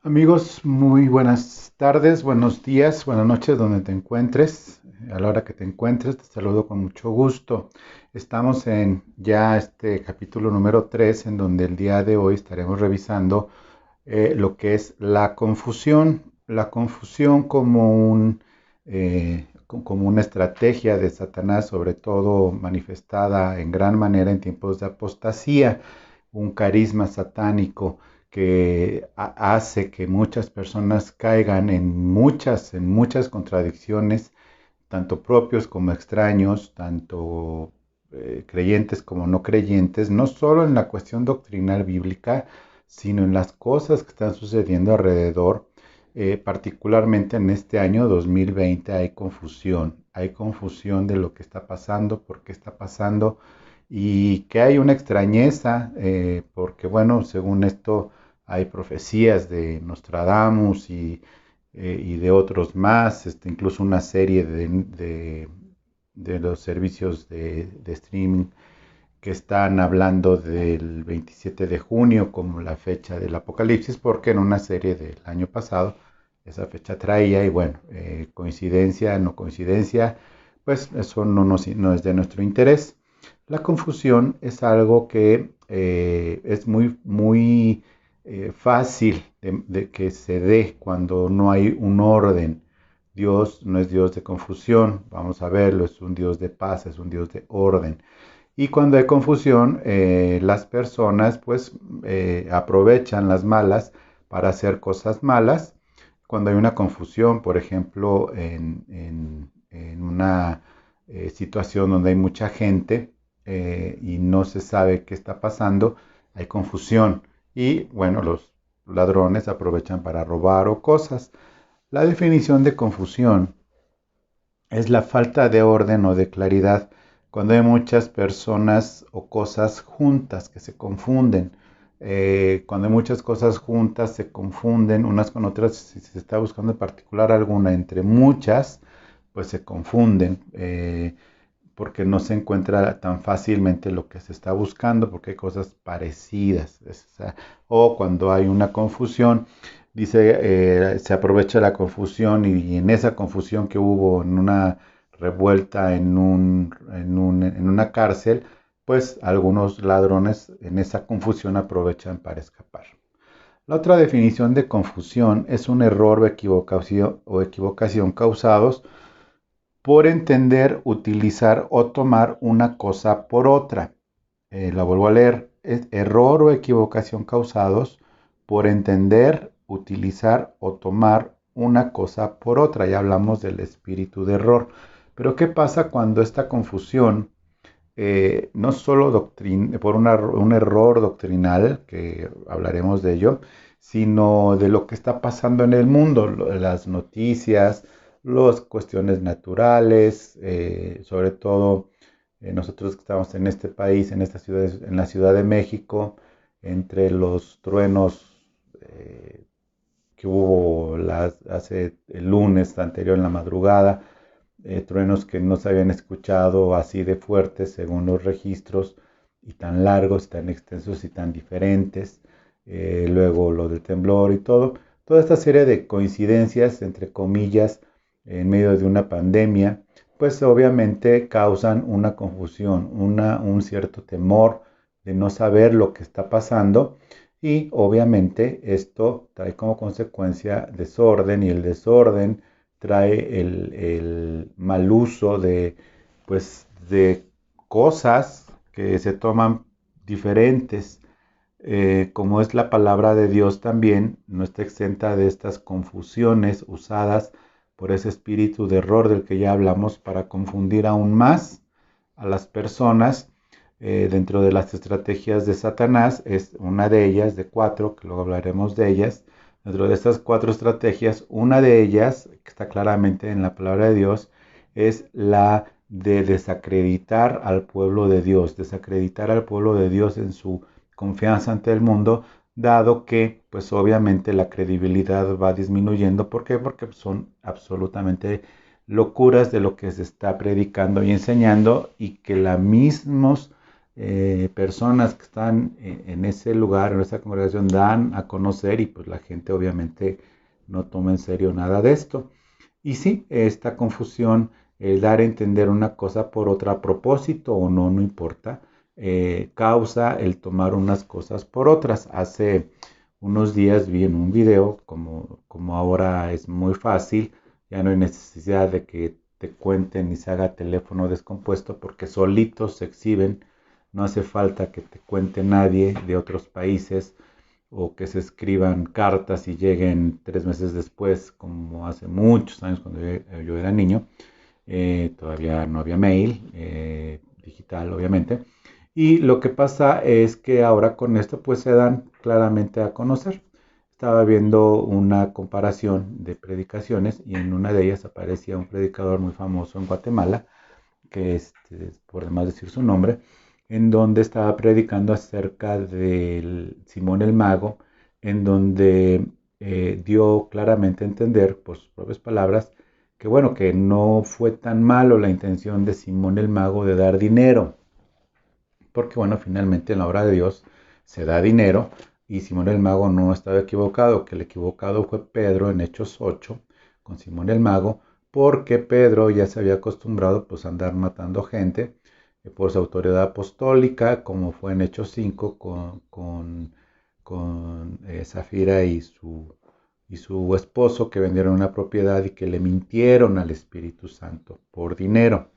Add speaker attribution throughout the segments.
Speaker 1: Amigos, muy buenas tardes, buenos días, buenas noches donde te encuentres. A la hora que te encuentres, te saludo con mucho gusto. Estamos en ya este capítulo número 3, en donde el día de hoy estaremos revisando lo que es la confusión. La confusión como una estrategia de Satanás, sobre todo manifestada en gran manera en tiempos de apostasía, un carisma satánico que hace que muchas personas caigan en muchas contradicciones, tanto propios como extraños, tanto creyentes como no creyentes, no solo en la cuestión doctrinal bíblica, sino en las cosas que están sucediendo alrededor. Particularmente en este año 2020 hay confusión de lo que está pasando, por qué está pasando, y que hay una extrañeza, porque bueno, según esto hay profecías de Nostradamus y de otros más, incluso una serie de los servicios de streaming que están hablando del 27 de junio como la fecha del apocalipsis, porque en una serie del año pasado esa fecha traía, y bueno, coincidencia, no coincidencia, pues eso no es de nuestro interés. La confusión es algo que es muy fácil de que se dé cuando no hay un orden. Dios no es Dios de confusión, vamos a verlo, es un Dios de paz, es un Dios de orden. Y cuando hay confusión, las personas pues aprovechan las malas para hacer cosas malas. Cuando hay una confusión, por ejemplo, en una situación donde hay mucha gente y no se sabe qué está pasando, hay confusión. Y bueno, los ladrones aprovechan para robar o cosas. La definición de confusión es la falta de orden o de claridad cuando hay muchas personas o cosas juntas que se confunden. Cuando hay muchas cosas juntas se confunden unas con otras, si se está buscando en particular alguna entre muchas, pues se confunden, porque no se encuentra tan fácilmente lo que se está buscando, porque hay cosas parecidas. O cuando hay una confusión, dice, se aprovecha la confusión, y en esa confusión que hubo en una revuelta en una cárcel, pues algunos ladrones en esa confusión aprovechan para escapar. La otra definición de confusión es un error o equivocación causados por entender, utilizar o tomar una cosa por otra. La vuelvo a leer: es error o equivocación causados por entender, utilizar o tomar una cosa por otra. Ya hablamos del espíritu de error. Pero ¿qué pasa cuando esta confusión, no solo por un error doctrinal, que hablaremos de ello, sino de lo que está pasando en el mundo, las noticias, las cuestiones naturales, sobre todo nosotros que estamos en este país, en esta ciudad, en la Ciudad de México, entre los truenos que hubo hace el lunes anterior en la madrugada, truenos que no se habían escuchado así de fuertes según los registros, y tan largos, tan extensos y tan diferentes. Luego lo del temblor y todo. Toda esta serie de coincidencias, entre comillas, en medio de una pandemia, pues obviamente causan una confusión, un cierto temor de no saber lo que está pasando, y obviamente esto trae como consecuencia desorden, y el desorden trae el mal uso de cosas que se toman diferentes. Como es la palabra de Dios también, no está exenta de estas confusiones usadas por ese espíritu de error del que ya hablamos, para confundir aún más a las personas. Dentro de las estrategias de Satanás, es una de ellas, de cuatro, que luego hablaremos de ellas. Dentro de estas cuatro estrategias, una de ellas, que está claramente en la palabra de Dios, es la de desacreditar al pueblo de Dios, desacreditar al pueblo de Dios en su confianza ante el mundo, dado que pues obviamente la credibilidad va disminuyendo. ¿Por qué? Porque son absolutamente locuras de lo que se está predicando y enseñando, y que la mismos personas que están en ese lugar, en esa congregación, dan a conocer y pues la gente obviamente no toma en serio nada de esto. Y sí, esta confusión, el dar a entender una cosa por otra a propósito o no, no importa, causa el tomar unas cosas por otras. Hace unos días vi en un video, como ahora es muy fácil, ya no hay necesidad de que te cuenten ni se haga teléfono descompuesto porque solitos se exhiben, no hace falta que te cuente nadie de otros países o que se escriban cartas y lleguen 3 meses después, como hace muchos años cuando yo era niño. Todavía no había mail, digital obviamente. Y lo que pasa es que ahora con esto pues se dan claramente a conocer. Estaba viendo una comparación de predicaciones y en una de ellas aparecía un predicador muy famoso en Guatemala, que es, por demás decir su nombre, en donde estaba predicando acerca de Simón el Mago, en donde dio claramente a entender, por sus propias palabras, que bueno, que no fue tan malo la intención de Simón el Mago de dar dinero, porque bueno, finalmente en la obra de Dios se da dinero y Simón el Mago no estaba equivocado, que el equivocado fue Pedro en Hechos 8 con Simón el Mago, porque Pedro ya se había acostumbrado pues a andar matando gente por su autoridad apostólica, como fue en Hechos 5 con Zafira y su esposo que vendieron una propiedad y que le mintieron al Espíritu Santo por dinero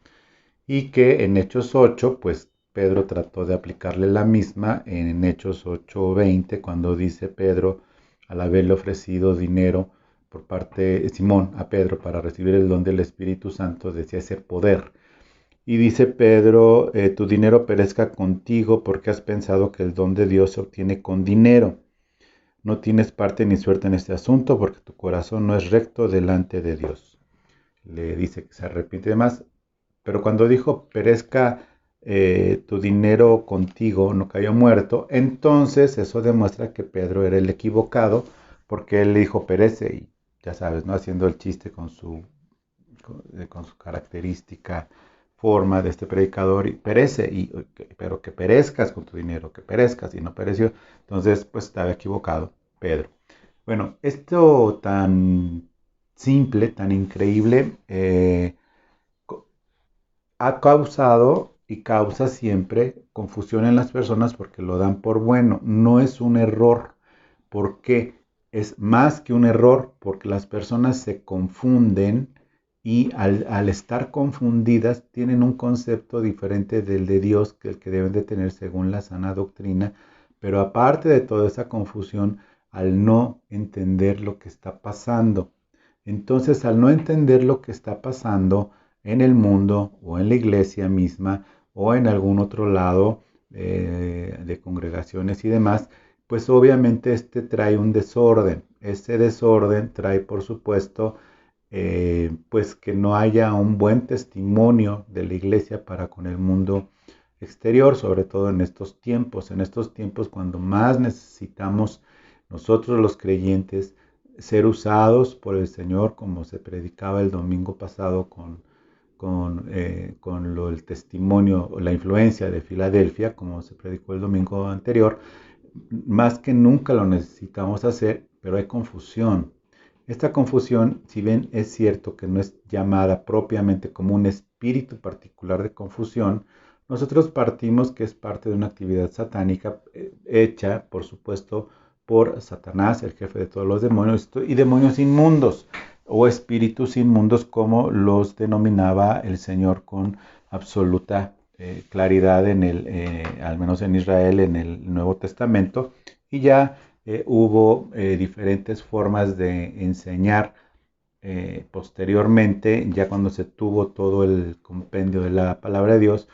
Speaker 1: y que en Hechos 8, pues Pedro trató de aplicarle la misma en Hechos 8:20, cuando dice Pedro, al haberle ofrecido dinero por parte de Simón a Pedro para recibir el don del Espíritu Santo, decía ese poder. Y dice Pedro, tu dinero perezca contigo porque has pensado que el don de Dios se obtiene con dinero. No tienes parte ni suerte en este asunto porque tu corazón no es recto delante de Dios. Le dice que se arrepiente de más, pero cuando dijo perezca tu dinero contigo, no cayó muerto, entonces eso demuestra que Pedro era el equivocado, porque él le dijo perece, y ya sabes, ¿no? Haciendo el chiste con su característica forma de este predicador, y perece, pero que perezcas con tu dinero, que perezcas, y no pereció, entonces pues estaba equivocado Pedro. Bueno, esto tan simple, tan increíble, ha causado y causa siempre confusión en las personas porque lo dan por bueno. No es un error, porque es más que un error, porque las personas se confunden y al estar confundidas tienen un concepto diferente del de Dios que el que deben de tener según la sana doctrina. Pero aparte de toda esa confusión, al no entender lo que está pasando. Entonces, al no entender lo que está pasando, en el mundo o en la iglesia misma o en algún otro lado de congregaciones y demás, pues obviamente este trae un desorden. Ese desorden trae, por supuesto, pues que no haya un buen testimonio de la iglesia para con el mundo exterior, sobre todo en estos tiempos cuando más necesitamos nosotros los creyentes ser usados por el Señor, como se predicaba el domingo pasado con el testimonio, la influencia de Filadelfia, como se predicó el domingo anterior. Más que nunca lo necesitamos hacer, pero hay confusión. Esta confusión, si bien es cierto que no es llamada propiamente como un espíritu particular de confusión, nosotros partimos que es parte de una actividad satánica hecha, por supuesto, por Satanás, el jefe de todos los demonios, y demonios inmundos o espíritus inmundos, como los denominaba el Señor con absoluta claridad al menos en Israel, en el Nuevo Testamento, y ya hubo diferentes formas de enseñar posteriormente, ya cuando se tuvo todo el compendio de la palabra de Dios.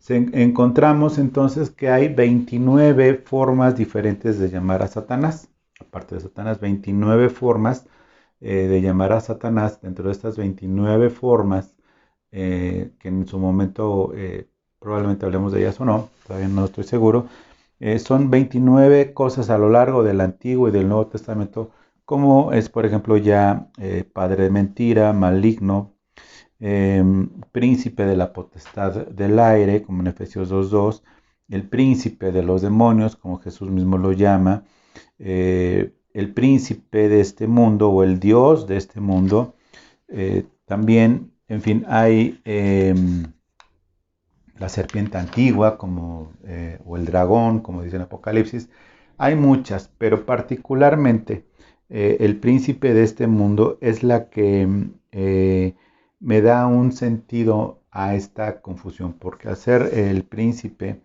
Speaker 1: Encontramos entonces que hay 29 formas diferentes de llamar a Satanás. Aparte de Satanás, 29 formas de llamar a Satanás. Dentro de estas 29 formas, que en su momento probablemente hablemos de ellas o no, todavía no estoy seguro, son 29 cosas a lo largo del Antiguo y del Nuevo Testamento, como es, por ejemplo, ya padre de mentira, maligno, príncipe de la potestad del aire, como en Efesios 2:2, el príncipe de los demonios, como Jesús mismo lo llama, el príncipe de este mundo o el Dios de este mundo. También, en fin, hay la serpiente antigua o el dragón, como dice en Apocalipsis. Hay muchas, pero particularmente el príncipe de este mundo es la que me da un sentido a esta confusión, porque al ser el príncipe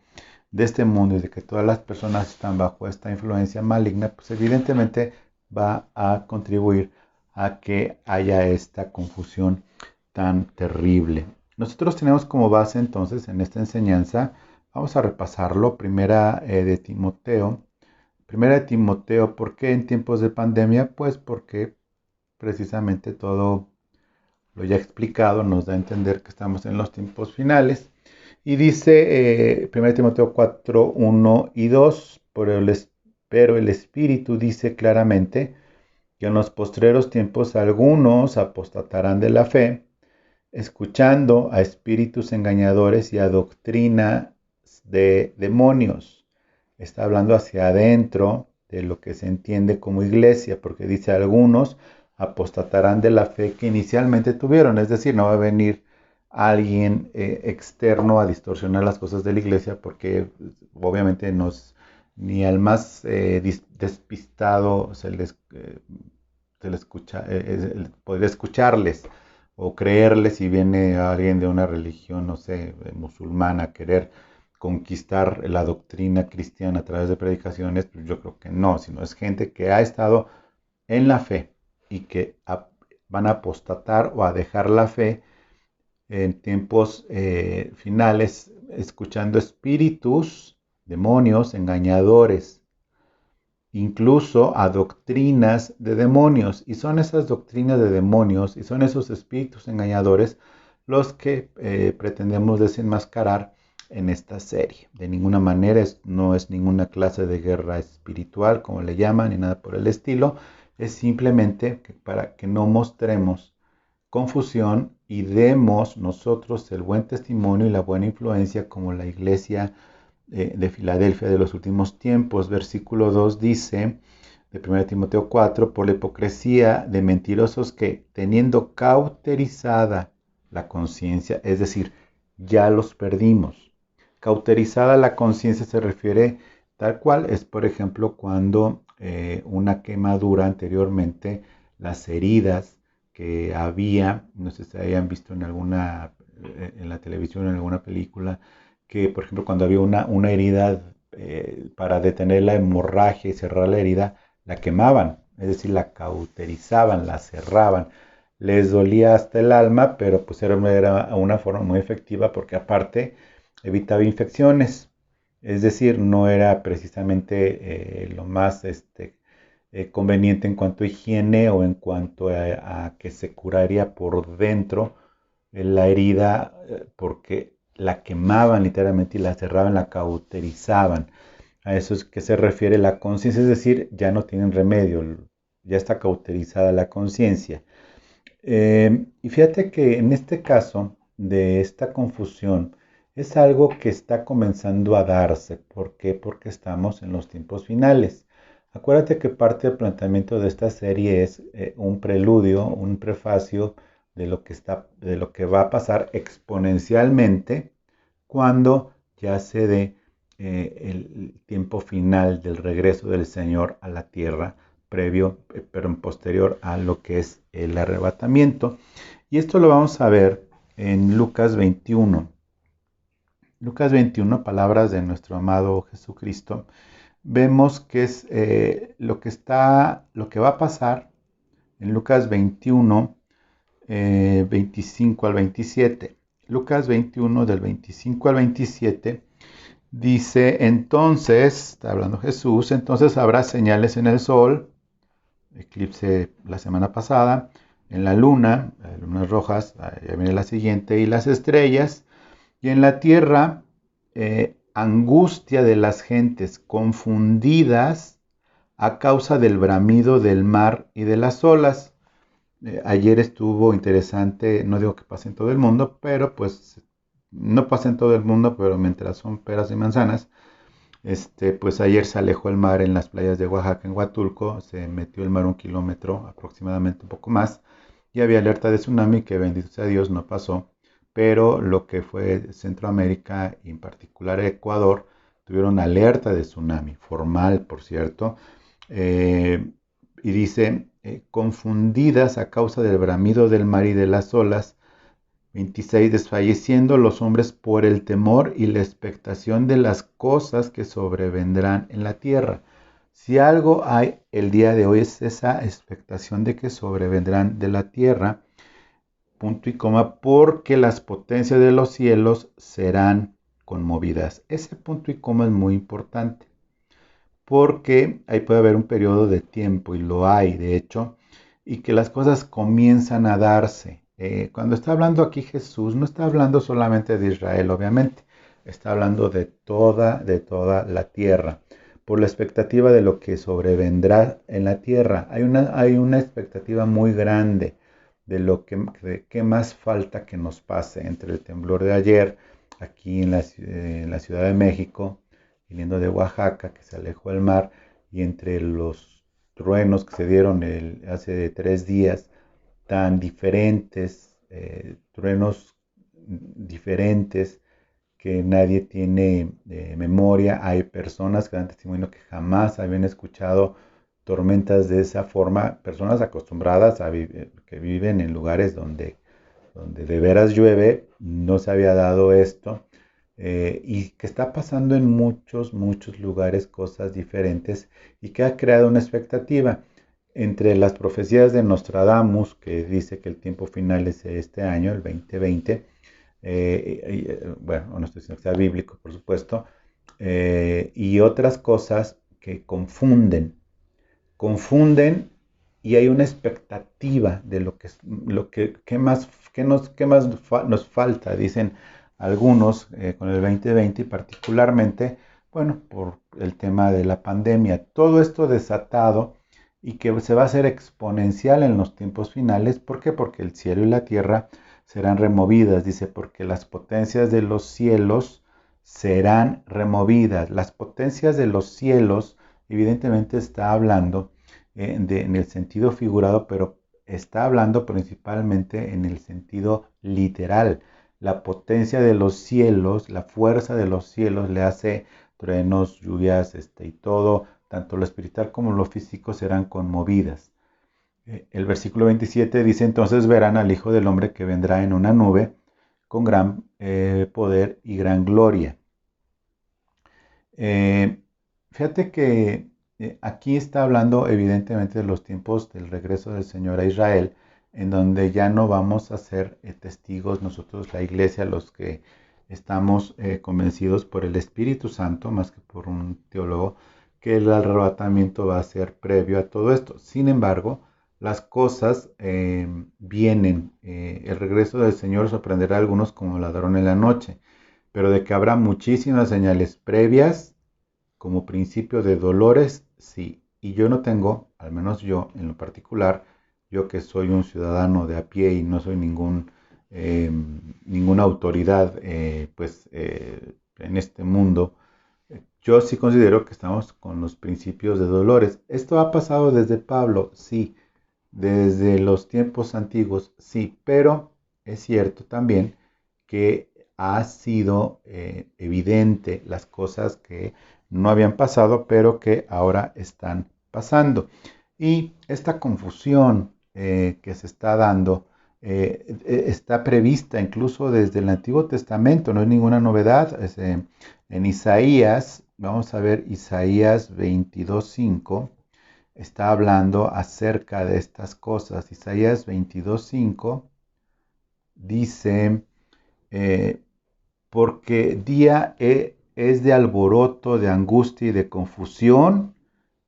Speaker 1: de este mundo y de que todas las personas están bajo esta influencia maligna, pues evidentemente va a contribuir a que haya esta confusión tan terrible. Nosotros tenemos como base entonces en esta enseñanza, vamos a repasarlo, Primera de Timoteo, ¿por qué en tiempos de pandemia? Pues porque precisamente todo lo ya explicado nos da a entender que estamos en los tiempos finales. Y dice 1 Timoteo 4, 1 y 2, pero el Espíritu dice claramente que en los postreros tiempos algunos apostatarán de la fe, escuchando a espíritus engañadores y a doctrina de demonios. Está hablando hacia adentro de lo que se entiende como iglesia, porque dice algunos apostatarán de la fe que inicialmente tuvieron, es decir, no va a venir alguien externo a distorsionar las cosas de la iglesia, porque obviamente ni al más despistado se le escucha, podría escucharles o creerles si viene alguien de una religión, no sé, musulmana, a querer conquistar la doctrina cristiana a través de predicaciones. Pues yo creo que no, sino es gente que ha estado en la fe y que van a apostatar o a dejar la fe en tiempos finales, escuchando espíritus, demonios, engañadores, incluso a doctrinas de demonios. Y son esas doctrinas de demonios y son esos espíritus engañadores los que pretendemos desenmascarar en esta serie. De ninguna manera no es ninguna clase de guerra espiritual, como le llaman, ni nada por el estilo. Es simplemente para que no mostremos confusión y demos nosotros el buen testimonio y la buena influencia como la iglesia de Filadelfia de los últimos tiempos. Versículo 2 dice, de 1 Timoteo 4, por la hipocresía de mentirosos que, teniendo cauterizada la conciencia, es decir, ya los perdimos. Cauterizada la conciencia se refiere tal cual, es por ejemplo cuando una quemadura anteriormente, las heridas que había, no sé si hayan visto en la televisión, en alguna película, que por ejemplo cuando había una herida, para detener la hemorragia y cerrar la herida, la quemaban, es decir, la cauterizaban, la cerraban. Les dolía hasta el alma, pero pues era una forma muy efectiva porque aparte evitaba infecciones. Es decir, no era precisamente lo más conveniente en cuanto a higiene o en cuanto a que se curaría por dentro la herida, porque la quemaban literalmente y la cerraban, la cauterizaban. A eso es que se refiere la conciencia, es decir, ya no tienen remedio, ya está cauterizada la conciencia. Y fíjate que en este caso de esta confusión es algo que está comenzando a darse. ¿Por qué? Porque estamos en los tiempos finales. Acuérdate que parte del planteamiento de esta serie es un preludio, un prefacio de lo que va a pasar exponencialmente cuando ya se dé el tiempo final del regreso del Señor a la tierra, previo, pero en posterior a lo que es el arrebatamiento. Y esto lo vamos a ver en Lucas 21. Lucas 21, palabras de nuestro amado Jesucristo. Vemos que es lo que va a pasar en Lucas 21, 25 al 27. Lucas 21 del 25 al 27 dice, entonces, está hablando Jesús, entonces habrá señales en el sol, eclipse la semana pasada, en la luna, lunas rojas, ya viene la siguiente, y las estrellas, y en la tierra, angustia de las gentes confundidas a causa del bramido del mar y de las olas. Ayer estuvo interesante, no digo que pase en todo el mundo, pero pues no pasa en todo el mundo, pero mientras son peras y manzanas, pues ayer se alejó el mar en las playas de Oaxaca, en Huatulco, se metió el mar 1 kilómetro aproximadamente, un poco más, y había alerta de tsunami que bendito sea Dios no pasó, pero lo que fue Centroamérica y en particular Ecuador tuvieron alerta de tsunami, formal por cierto, eh, y dice, confundidas a causa del bramido del mar y de las olas, 26, desfalleciendo los hombres por el temor y la expectación de las cosas que sobrevendrán en la tierra. Si algo hay el día de hoy es esa expectación de que sobrevendrán de la tierra, punto y coma, porque las potencias de los cielos serán conmovidas. Ese punto y coma es muy importante, porque ahí puede haber un periodo de tiempo, y lo hay, de hecho, y que las cosas comienzan a darse. Cuando está hablando aquí Jesús, no está hablando solamente de Israel, obviamente, está hablando de toda la tierra, por la expectativa de lo que sobrevendrá en la tierra. Hay una expectativa muy grande de qué más falta que nos pase entre el temblor de ayer, aquí en la Ciudad de México, viniendo de Oaxaca, que se alejó del mar, y entre los truenos que se dieron hace 3 días, tan diferentes, truenos diferentes que nadie tiene memoria. Hay personas que dan testimonio que jamás habían escuchado tormentas de esa forma, personas acostumbradas que viven en lugares donde de veras llueve, no se había dado esto, y que está pasando en muchos, muchos lugares cosas diferentes y que ha creado una expectativa. Entre las profecías de Nostradamus, que dice que el tiempo final es este año, el 2020, bueno, no estoy diciendo que sea bíblico, por supuesto, y otras cosas que confunden, y hay una expectativa de qué más, nos falta, dicen algunos, con el 2020 y particularmente, bueno, por el tema de la pandemia. Todo esto desatado y que se va a hacer exponencial en los tiempos finales. ¿Por qué? Porque el cielo y la tierra serán removidas, dice, porque las potencias de los cielos serán removidas. Las potencias de los cielos, evidentemente está hablando en el sentido figurado, pero está hablando principalmente en el sentido literal. La potencia de los cielos, la fuerza de los cielos le hace truenos, lluvias, y todo, tanto lo espiritual como lo físico serán conmovidas. El versículo 27 dice, entonces verán al Hijo del Hombre que vendrá en una nube con gran poder y gran gloria. Fíjate que aquí está hablando evidentemente de los tiempos del regreso del Señor a Israel, en donde ya no vamos a ser testigos nosotros, la iglesia, los que estamos convencidos por el Espíritu Santo, más que por un teólogo, que el arrebatamiento va a ser previo a todo esto. Sin embargo, las cosas vienen. El regreso del Señor sorprenderá a algunos como ladrón en la noche, pero de que habrá muchísimas señales previas como principio de dolores, sí. Y yo no tengo, al menos yo en lo particular, yo que soy un ciudadano de a pie y no soy ninguna autoridad, en este mundo, yo sí considero que estamos con los principios de dolores. Esto ha pasado desde Pablo, sí, desde los tiempos antiguos, sí, pero es cierto también que ha sido evidente las cosas que no habían pasado, pero que ahora están pasando. Y esta confusión que se está dando está prevista incluso desde el Antiguo Testamento, no es ninguna novedad. En Isaías, vamos a ver Isaías 22:5, está hablando acerca de estas cosas. Isaías 22:5 dice, porque día es de alboroto, de angustia y de confusión,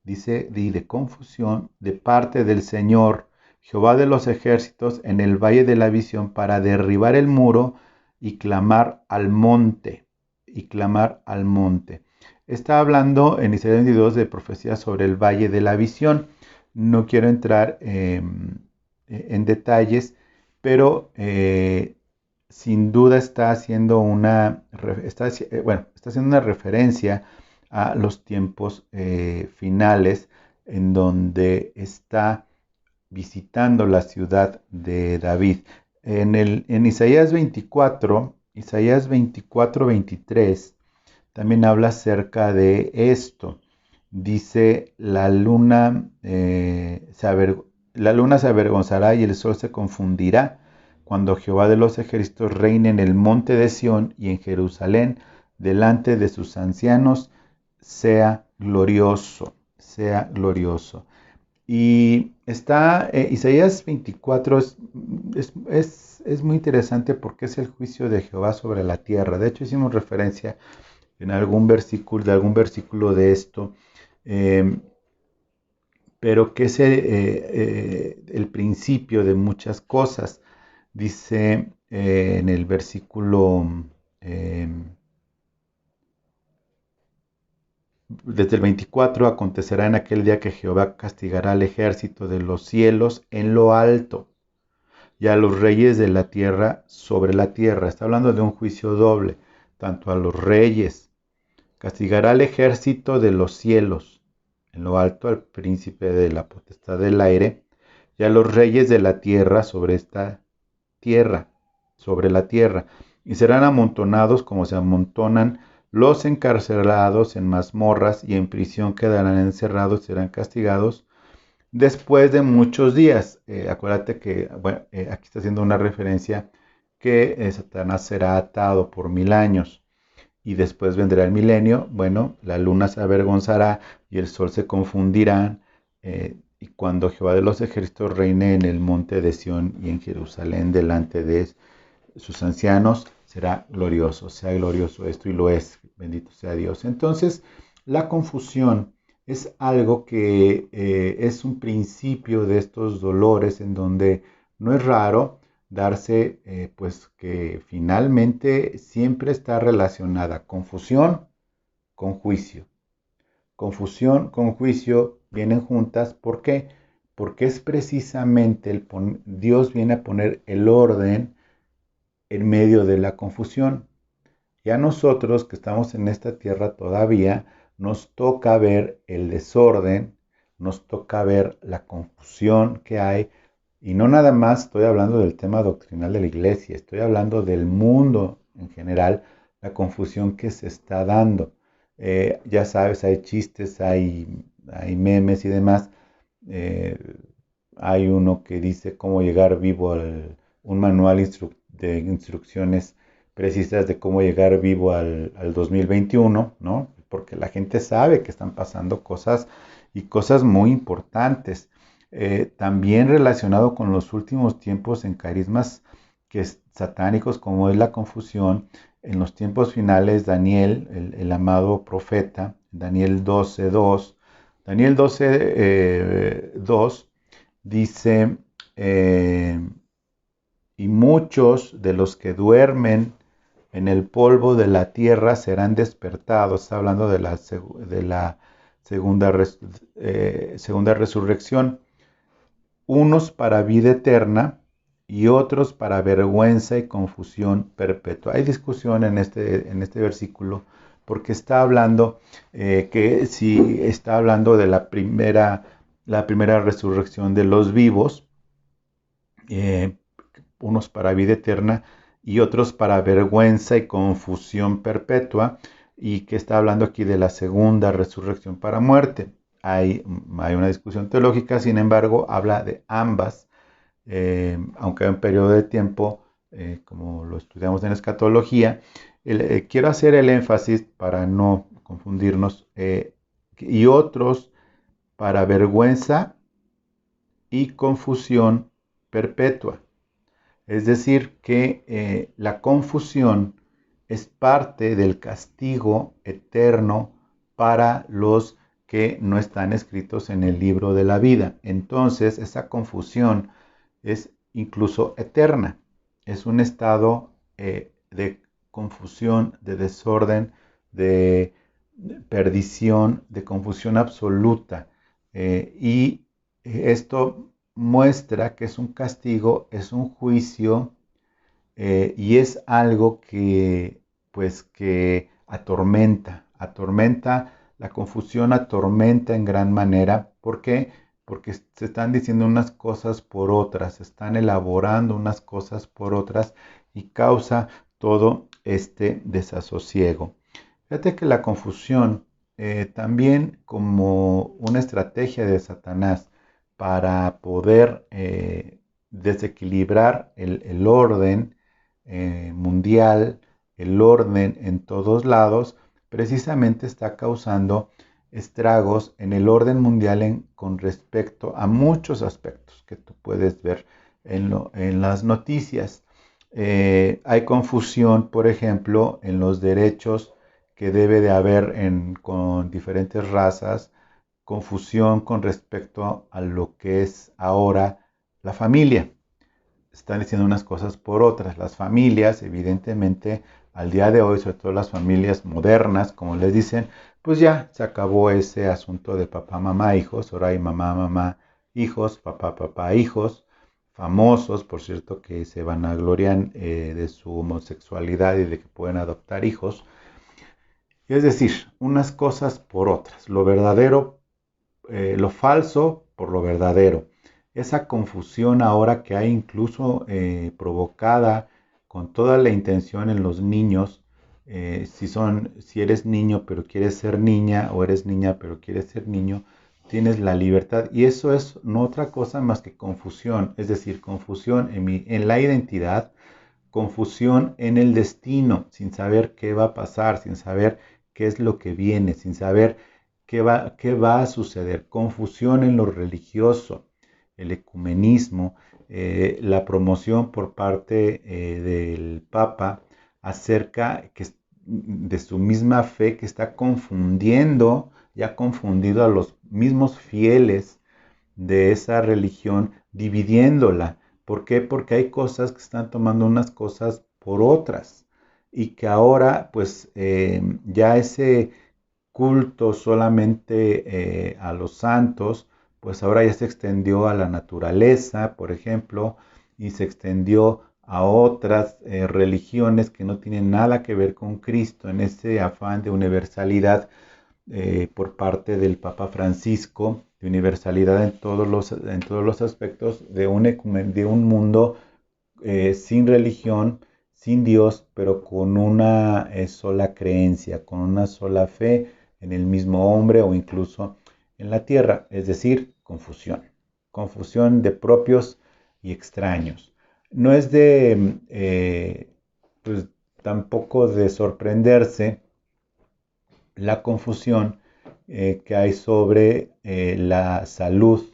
Speaker 1: dice, y de confusión de parte del Señor, Jehová de los ejércitos, en el valle de la visión, para derribar el muro y clamar al monte, Está hablando en Isaías 22 de profecías sobre el valle de la visión. No quiero entrar en detalles, pero sin duda está haciendo está haciendo una referencia a los tiempos finales en donde está visitando la ciudad de David. En Isaías 24, 23, también habla acerca de esto. Dice, la luna se avergonzará y el sol se confundirá cuando Jehová de los ejércitos reine en el monte de Sión y en Jerusalén, delante de sus ancianos, sea glorioso, sea glorioso. Y está, Isaías 24 es muy interesante porque es el juicio de Jehová sobre la tierra. De hecho, hicimos referencia en algún versículo de esto, eh, pero que es el principio de muchas cosas. Dice en el versículo, eh, desde el 24, acontecerá en aquel día que Jehová castigará al ejército de los cielos en lo alto y a los reyes de la tierra sobre la tierra. Está hablando de un juicio doble, tanto a los reyes. Castigará al ejército de los cielos, en lo alto al príncipe de la potestad del aire, y a los reyes de la tierra sobre esta tierra, sobre la tierra, y serán amontonados como se amontonan los encarcelados en mazmorras, y en prisión quedarán encerrados, serán castigados después de muchos días. Acuérdate que, bueno, aquí está haciendo una referencia que Satanás será atado por 1000 años y después vendrá el milenio. Bueno, la luna se avergonzará y el sol se confundirá. Y cuando Jehová de los ejércitos reine en el monte de Sión y en Jerusalén delante de sus ancianos, será glorioso, sea glorioso esto y lo es, bendito sea Dios. Entonces, la confusión es algo que es un principio de estos dolores en donde no es raro darse, pues que finalmente siempre está relacionada confusión con juicio. Confusión con juicio vienen juntas. ¿Por qué? Porque es precisamente Dios viene a poner el orden en medio de la confusión. Y a nosotros que estamos en esta tierra todavía, nos toca ver el desorden, nos toca ver la confusión que hay. Y no nada más estoy hablando del tema doctrinal de la iglesia, estoy hablando del mundo en general, la confusión que se está dando. Ya sabes, hay chistes, hay memes y demás. Eh, Hay uno que dice cómo llegar vivo un manual de instrucciones precisas de cómo llegar vivo al 2021, ¿no? Porque la gente sabe que están pasando cosas y cosas muy importantes. También relacionado con los últimos tiempos en carismas satánicos, como es la confusión, en los tiempos finales, Daniel, el amado profeta, Daniel 12:2, Daniel 12:2 dice, y muchos de los que duermen en el polvo de la tierra serán despertados. Está hablando de la segunda resurrección. Unos para vida eterna y otros para vergüenza y confusión perpetua. Hay discusión en este versículo porque está hablando que si está hablando de la primera resurrección de los vivos, unos para vida eterna y otros para vergüenza y confusión perpetua, y que está hablando aquí de la segunda resurrección para muerte. Hay una discusión teológica, sin embargo, habla de ambas, aunque hay un periodo de tiempo, como lo estudiamos en escatología. Quiero hacer el énfasis para no confundirnos, y otros para vergüenza y confusión perpetua. Es decir, que la confusión es parte del castigo eterno para los que no están escritos en el libro de la vida. Entonces, esa confusión es incluso eterna. Es un estado de confusión, de desorden, de perdición, de confusión absoluta. Y esto muestra que es un castigo, es un juicio y es algo que atormenta, la confusión atormenta en gran manera. ¿Por qué? Porque se están diciendo unas cosas por otras, se están elaborando unas cosas por otras y causa todo este desasosiego. Fíjate que la confusión, también como una estrategia de Satanás para poder desequilibrar el orden mundial, el orden en todos lados, precisamente está causando estragos en el orden mundial con respecto a muchos aspectos que tú puedes ver en las noticias. Hay confusión, por ejemplo, en los derechos que debe de haber con diferentes razas, confusión con respecto a lo que es ahora la familia. Están diciendo unas cosas por otras. Las familias, evidentemente, al día de hoy, sobre todo las familias modernas, como les dicen, pues ya se acabó ese asunto de papá, mamá, hijos. Ahora hay mamá, mamá, hijos, papá, papá, hijos. Famosos, por cierto, que se vanaglorian de su homosexualidad y de que pueden adoptar hijos. Es decir, unas cosas por otras. Lo verdadero, lo falso por lo verdadero. Esa confusión ahora que hay incluso provocada con toda la intención en los niños, si eres niño pero quieres ser niña o eres niña pero quieres ser niño, tienes la libertad y eso es no otra cosa más que confusión, es decir, confusión en la identidad, confusión en el destino, sin saber qué va a pasar, sin saber qué es lo que viene, sin saber qué va a suceder, confusión en lo religioso, el ecumenismo, la promoción por parte del Papa acerca de su misma fe que está confundiendo, ya confundido a los mismos fieles de esa religión, dividiéndola. ¿Por qué? Porque hay cosas que están tomando unas cosas por otras y que ahora pues ya ese culto solamente a los santos, pues ahora ya se extendió a la naturaleza, por ejemplo, y se extendió a otras religiones que no tienen nada que ver con Cristo en ese afán de universalidad por parte del Papa Francisco, de universalidad en todos los aspectos de un mundo sin religión, sin Dios, pero con una sola creencia, con una sola fe en el mismo hombre o incluso en la tierra, es decir, confusión, confusión de propios y extraños. No es de, pues tampoco de sorprenderse la confusión que hay sobre la salud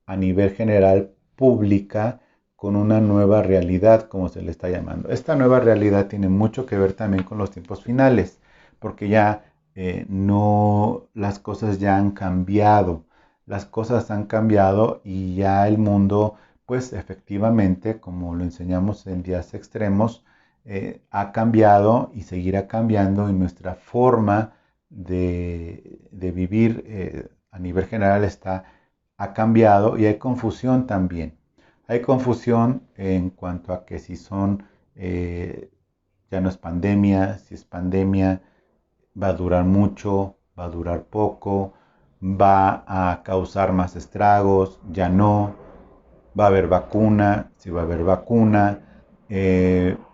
Speaker 1: a nivel general pública con una nueva realidad, como se le está llamando. Esta nueva realidad tiene mucho que ver también con los tiempos finales, porque ya no, las cosas ya han cambiado, las cosas han cambiado y ya el mundo, pues efectivamente, como lo enseñamos en días extremos, ha cambiado y seguirá cambiando y nuestra forma de vivir a nivel general ha cambiado y hay confusión también. Hay confusión en cuanto a que si son, ya no es pandemia, si es pandemia, va a durar mucho, va a durar poco, va a causar más estragos, ya no, va a haber vacuna, si va a haber vacuna,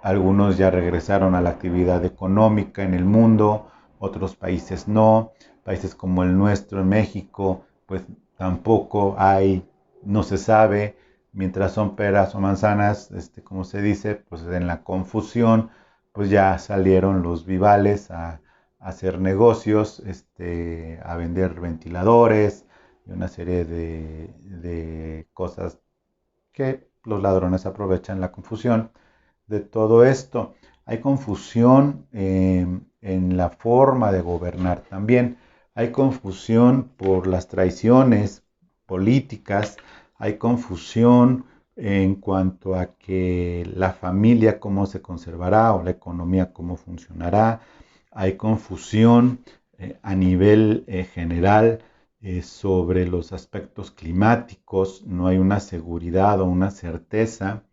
Speaker 1: algunos ya regresaron a la actividad económica en el mundo, otros países no, países como el nuestro, en México, pues tampoco hay, no se sabe, mientras son peras o manzanas, como se dice, pues en la confusión, pues ya salieron los vivales a hacer negocios, a vender ventiladores y una serie de cosas que los ladrones aprovechan la confusión de todo esto. Hay confusión en la forma de gobernar también. Hay confusión por las traiciones políticas. Hay confusión en cuanto a que la familia cómo se conservará o la economía cómo funcionará. Hay confusión a nivel general sobre los aspectos climáticos, no hay una seguridad o una certeza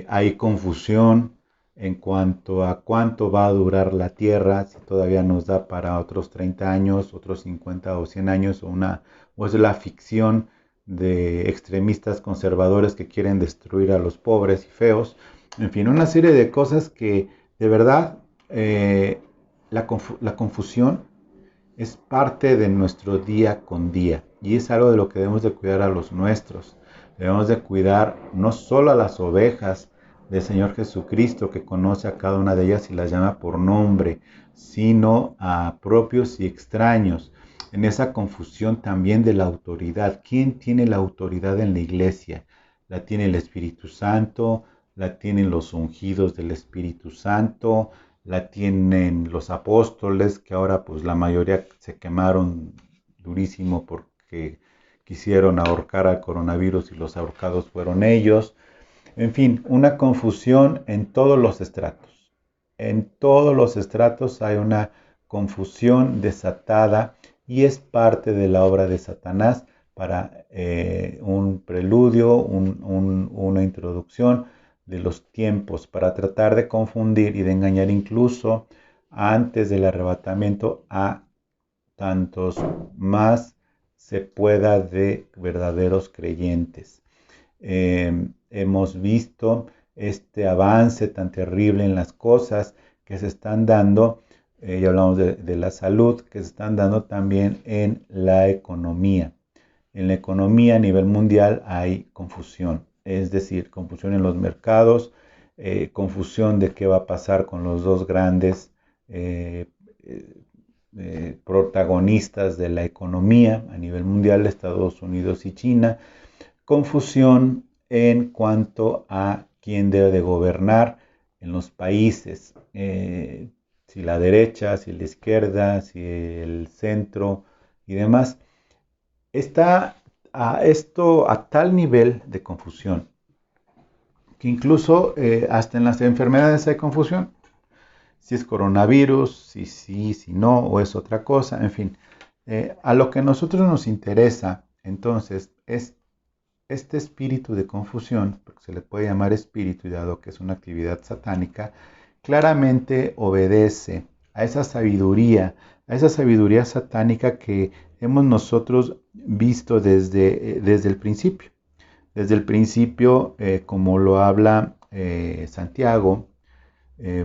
Speaker 1: Hay confusión en cuanto a cuánto va a durar la Tierra, si todavía nos da para otros 30 años, otros 50 o 100 años, o es la ficción de extremistas conservadores que quieren destruir a los pobres y feos. En fin, una serie de cosas que de verdad la confusión es parte de nuestro día con día y es algo de lo que debemos de cuidar a los nuestros. Debemos de cuidar no solo a las ovejas del Señor Jesucristo, que conoce a cada una de ellas y las llama por nombre, sino a propios y extraños. En esa confusión también de la autoridad. ¿Quién tiene la autoridad en la iglesia? ¿La tiene el Espíritu Santo? ¿La tienen los ungidos del Espíritu Santo? ¿La tienen los apóstoles, que ahora pues la mayoría se quemaron durísimo porque quisieron ahorcar al coronavirus y los ahorcados fueron ellos? En fin, una confusión en todos los estratos. En todos los estratos hay una confusión desatada y es parte de la obra de Satanás para un preludio, una introducción de los tiempos, para tratar de confundir y de engañar incluso antes del arrebatamiento a tantos más se pueda de verdaderos creyentes. Hemos visto este avance tan terrible en las cosas que se están dando, ya hablamos de la salud, que se están dando también en la economía. En la economía a nivel mundial hay confusión, es decir, confusión en los mercados, confusión de qué va a pasar con los dos grandes protagonistas de la economía a nivel mundial, Estados Unidos y China, confusión en cuanto a quién debe de gobernar en los países, si la derecha, si la izquierda, si el centro y demás. Está esto a tal nivel de confusión que incluso hasta en las enfermedades hay confusión. Si es coronavirus, si sí, si no, o es otra cosa, en fin. A lo que a nosotros nos interesa, entonces, es este espíritu de confusión, porque se le puede llamar espíritu, y dado que es una actividad satánica, claramente obedece a esa sabiduría satánica que hemos nosotros visto desde el principio. Desde el principio, como lo habla Santiago,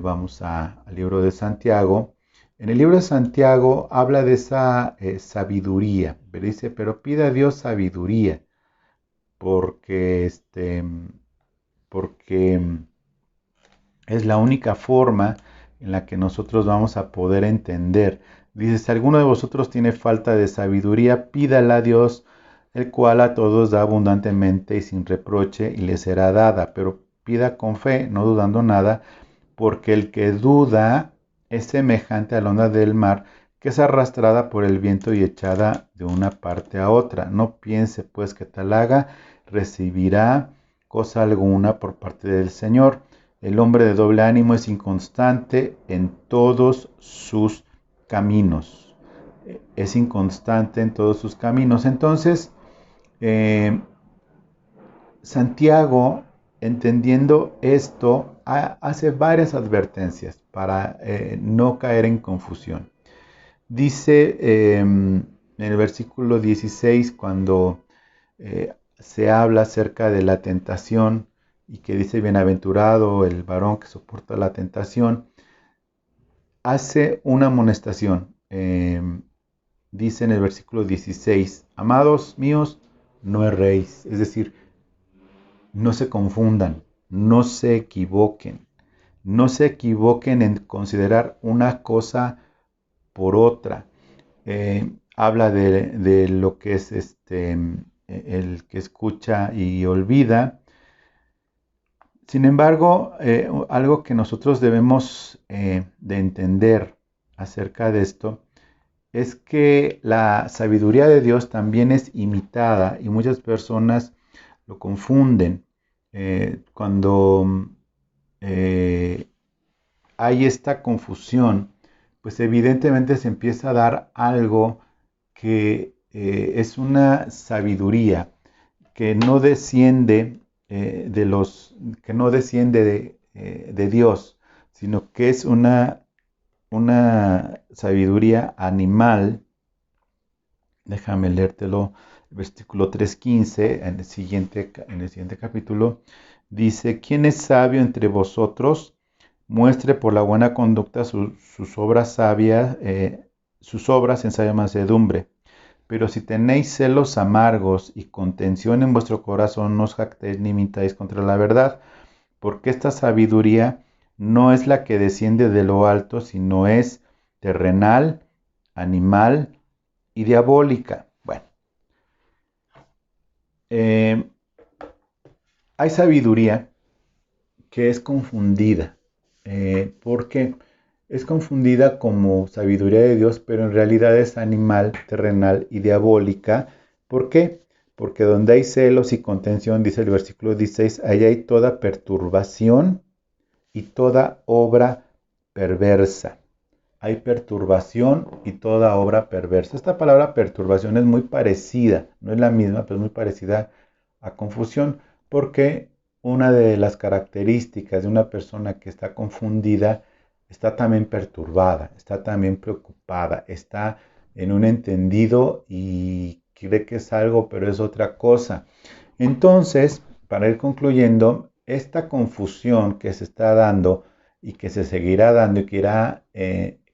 Speaker 1: vamos al libro de Santiago. En el libro de Santiago habla de esa sabiduría, pero dice, pero pida a Dios sabiduría, porque es la única forma en la que nosotros vamos a poder entender. Dice, si alguno de vosotros tiene falta de sabiduría, pídala a Dios, el cual a todos da abundantemente y sin reproche, y le será dada, pero pida con fe, no dudando nada, porque el que duda es semejante a la onda del mar, que es arrastrada por el viento y echada de una parte a otra. No piense pues que tal haga, recibirá cosa alguna por parte del Señor. El hombre de doble ánimo es inconstante en todos sus caminos. Es inconstante en todos sus caminos. Entonces, Santiago, entendiendo esto, hace varias advertencias para no caer en confusión. Dice en el versículo 16, cuando se habla acerca de la tentación y que dice bienaventurado el varón que soporta la tentación, hace una amonestación. Dice en el versículo 16, amados míos, no erréis, es decir, no se confundan, no se equivoquen en considerar una cosa por otra. Habla de lo que es el que escucha y olvida. Sin embargo, algo que nosotros debemos de entender acerca de esto es que la sabiduría de Dios también es imitada y muchas personas lo confunden cuando hay esta confusión, pues evidentemente se empieza a dar algo que es una sabiduría que no desciende de los que no desciende de Dios, sino que es una sabiduría animal. Déjame leértelo, versículo 3:15, en el siguiente capítulo, dice: ¿Quién es sabio entre vosotros? Muestre por la buena conducta sus obras sabias, sus obras en sabia mansedumbre. Pero si tenéis celos amargos y contención en vuestro corazón, no os jactéis ni mintáis contra la verdad, porque esta sabiduría no es la que desciende de lo alto, sino es terrenal, animal y diabólica. Bueno, eh, hay sabiduría que es confundida, porque es confundida como sabiduría de Dios, pero en realidad es animal, terrenal y diabólica. ¿Por qué? Porque donde hay celos y contención, dice el versículo 16, ahí hay toda perturbación y toda obra perversa. Hay perturbación y toda obra perversa. Esta palabra perturbación es muy parecida, no es la misma, pero es muy parecida a confusión, porque una de las características de una persona que está confundida está también perturbada, está también preocupada, está en un entendido y cree que es algo, pero es otra cosa. Entonces, para ir concluyendo, esta confusión que se está dando y que se seguirá dando y que irá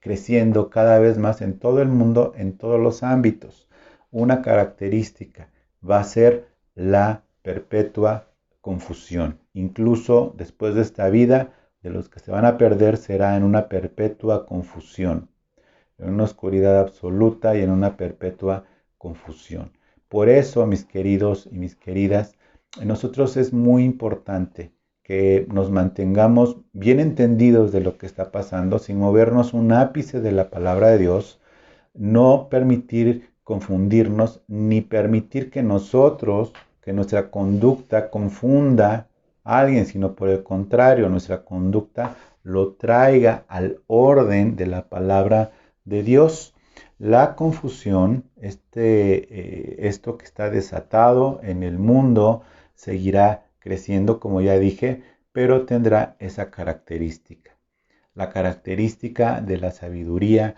Speaker 1: creciendo cada vez más en todo el mundo, en todos los ámbitos, una característica va a ser la perpetua confusión. Incluso después de esta vida, de los que se van a perder será en una perpetua confusión, en una oscuridad absoluta y en una perpetua confusión. Por eso, mis queridos y mis queridas, en nosotros es muy importante que nos mantengamos bien entendidos de lo que está pasando, sin movernos un ápice de la palabra de Dios, no permitir confundirnos, ni permitir que nosotros, que nuestra conducta confunda a alguien, sino por el contrario, nuestra conducta lo traiga al orden de la palabra de Dios. La confusión, esto que está desatado en el mundo, seguirá creciendo, como ya dije, pero tendrá esa característica. La característica de la sabiduría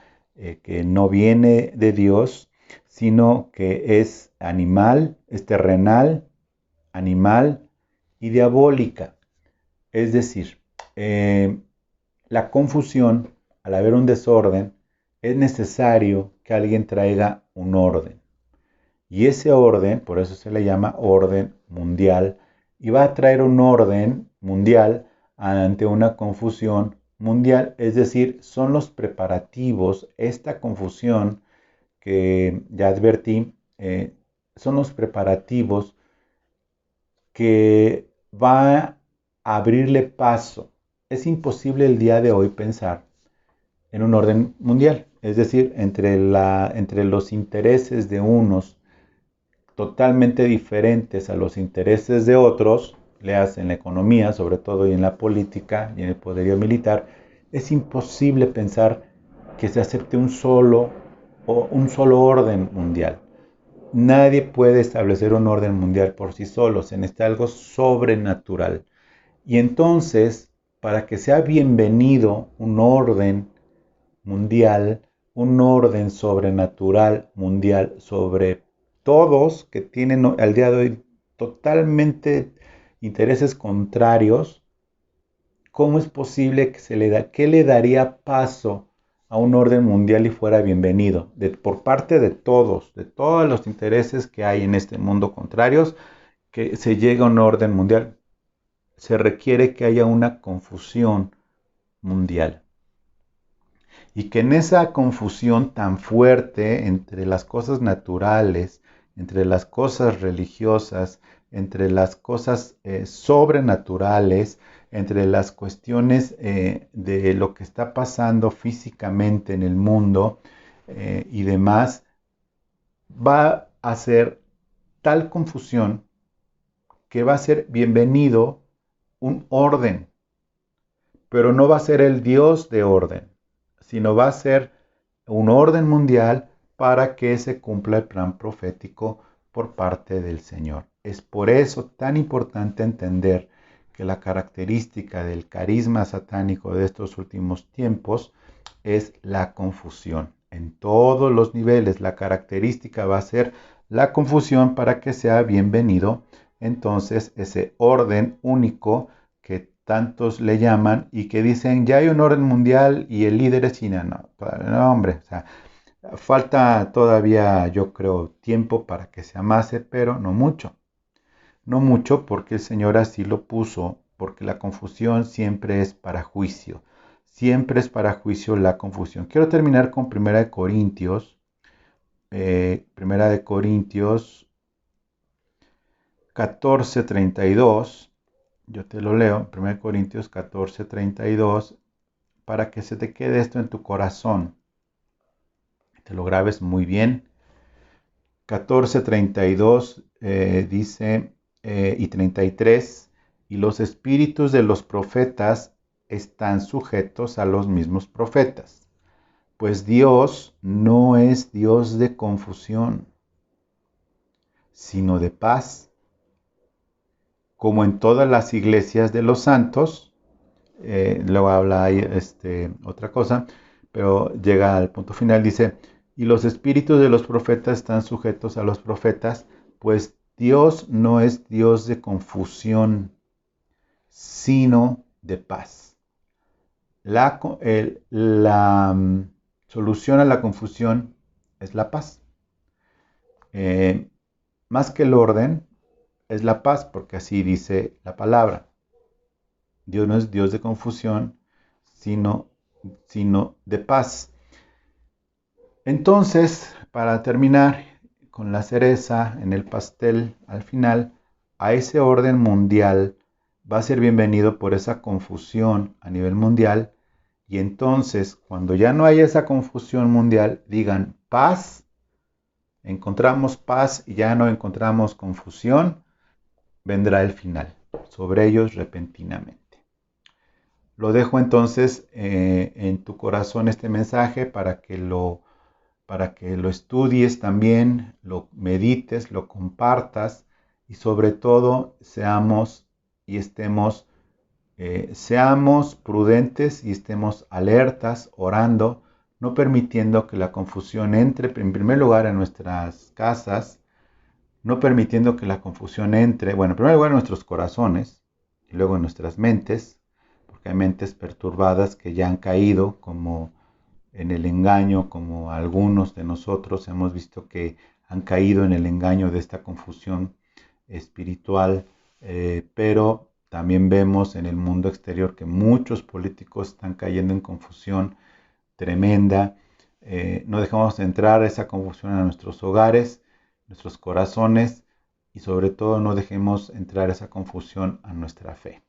Speaker 1: que no viene de Dios, sino que es animal, es terrenal, animal y diabólica. Es decir, la confusión, al haber un desorden, es necesario que alguien traiga un orden. Y ese orden, por eso se le llama orden mundial, y va a traer un orden mundial ante una confusión mundial. Es decir, son los preparativos, esta confusión que ya advertí, son los preparativos que va a abrirle paso. Es imposible el día de hoy pensar en un orden mundial, es decir, entre los intereses de unos totalmente diferentes a los intereses de otros, leas en la economía, sobre todo, y en la política y en el poderío militar, es imposible pensar que se acepte un solo orden mundial. Nadie puede establecer un orden mundial por sí solo, se necesita algo sobrenatural. Y entonces, para que sea bienvenido un orden mundial, un orden sobrenatural mundial sobre todos que tienen al día de hoy totalmente intereses contrarios, ¿cómo es posible que qué le daría paso a un orden mundial y fuera bienvenido? Por parte de todos los intereses que hay en este mundo contrarios, que se llegue a un orden mundial. Se requiere que haya una confusión mundial. Y que en esa confusión tan fuerte entre las cosas naturales, entre las cosas religiosas, entre las cosas sobrenaturales, entre las cuestiones de lo que está pasando físicamente en el mundo y demás, va a ser tal confusión que va a ser bienvenido un orden, pero no va a ser el Dios de orden, sino va a ser un orden mundial para que se cumpla el plan profético por parte del Señor. Es por eso tan importante entender que la característica del carisma satánico de estos últimos tiempos es la confusión. En todos los niveles la característica va a ser la confusión para que sea bienvenido entonces ese orden único que tantos le llaman y que dicen ya hay un orden mundial y el líder es China. No, hombre, o sea, falta todavía, yo creo, tiempo para que se amase, pero no mucho. No mucho porque el Señor así lo puso, porque la confusión siempre es para juicio. Siempre es para juicio la confusión. Quiero terminar con Primera de Corintios. Primera de Corintios 14:32. Yo te lo leo. Primera de Corintios 14:32. Para que se te quede esto en tu corazón. Te lo grabes muy bien. 14:32 dice y 33, y los espíritus de los profetas están sujetos a los mismos profetas, pues Dios no es Dios de confusión, sino de paz, como en todas las iglesias de los santos. Luego habla ahí otra cosa, pero llega al punto final, dice, y los espíritus de los profetas están sujetos a los profetas, pues Dios no es Dios de confusión, sino de paz. La solución a la confusión es la paz. Más que el orden, es la paz, porque así dice la palabra. Dios no es Dios de confusión, sino de paz. Entonces, para terminar con la cereza en el pastel al final, a ese orden mundial va a ser bienvenido por esa confusión a nivel mundial, y entonces cuando ya no haya esa confusión mundial, digan paz, encontramos paz y ya no encontramos confusión, vendrá el final sobre ellos repentinamente. Lo dejo entonces en tu corazón este mensaje para que lo estudies también, lo medites, lo compartas y sobre todo seamos prudentes y estemos alertas, orando, no permitiendo que la confusión entre en primer lugar en nuestras casas, no permitiendo que la confusión entre, en primer lugar en nuestros corazones y luego en nuestras mentes, porque hay mentes perturbadas que ya han caído como en el engaño, como algunos de nosotros hemos visto que han caído en el engaño de esta confusión espiritual, pero también vemos en el mundo exterior que muchos políticos están cayendo en confusión tremenda. No dejamos entrar esa confusión a nuestros hogares, nuestros corazones, y sobre todo no dejemos entrar esa confusión a nuestra fe.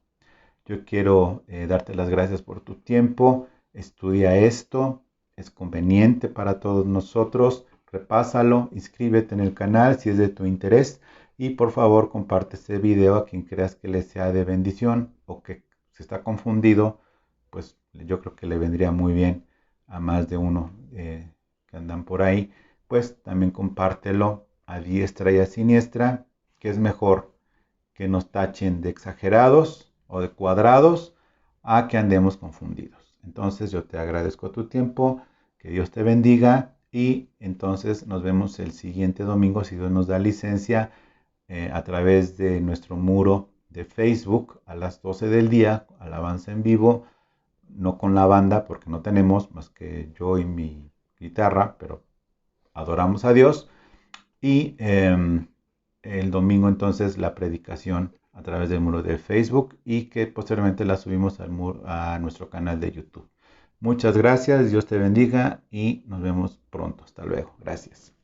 Speaker 1: Yo quiero darte las gracias por tu tiempo. Estudia esto, es conveniente para todos nosotros. Repásalo, inscríbete en el canal si es de tu interés y por favor comparte este video a quien creas que le sea de bendición o que se está confundido, pues yo creo que le vendría muy bien a más de uno que andan por ahí. Pues también compártelo a diestra y a siniestra, que es mejor que nos tachen de exagerados o de cuadrados a que andemos confundidos. Entonces yo te agradezco tu tiempo, que Dios te bendiga y entonces nos vemos el siguiente domingo si Dios nos da licencia a través de nuestro muro de Facebook a las 12 del día, alabanza en vivo, no con la banda porque no tenemos más que yo y mi guitarra, pero adoramos a Dios y el domingo entonces la predicación a través del muro de Facebook y que posteriormente la subimos a nuestro canal de YouTube. Muchas gracias, Dios te bendiga y nos vemos pronto. Hasta luego. Gracias.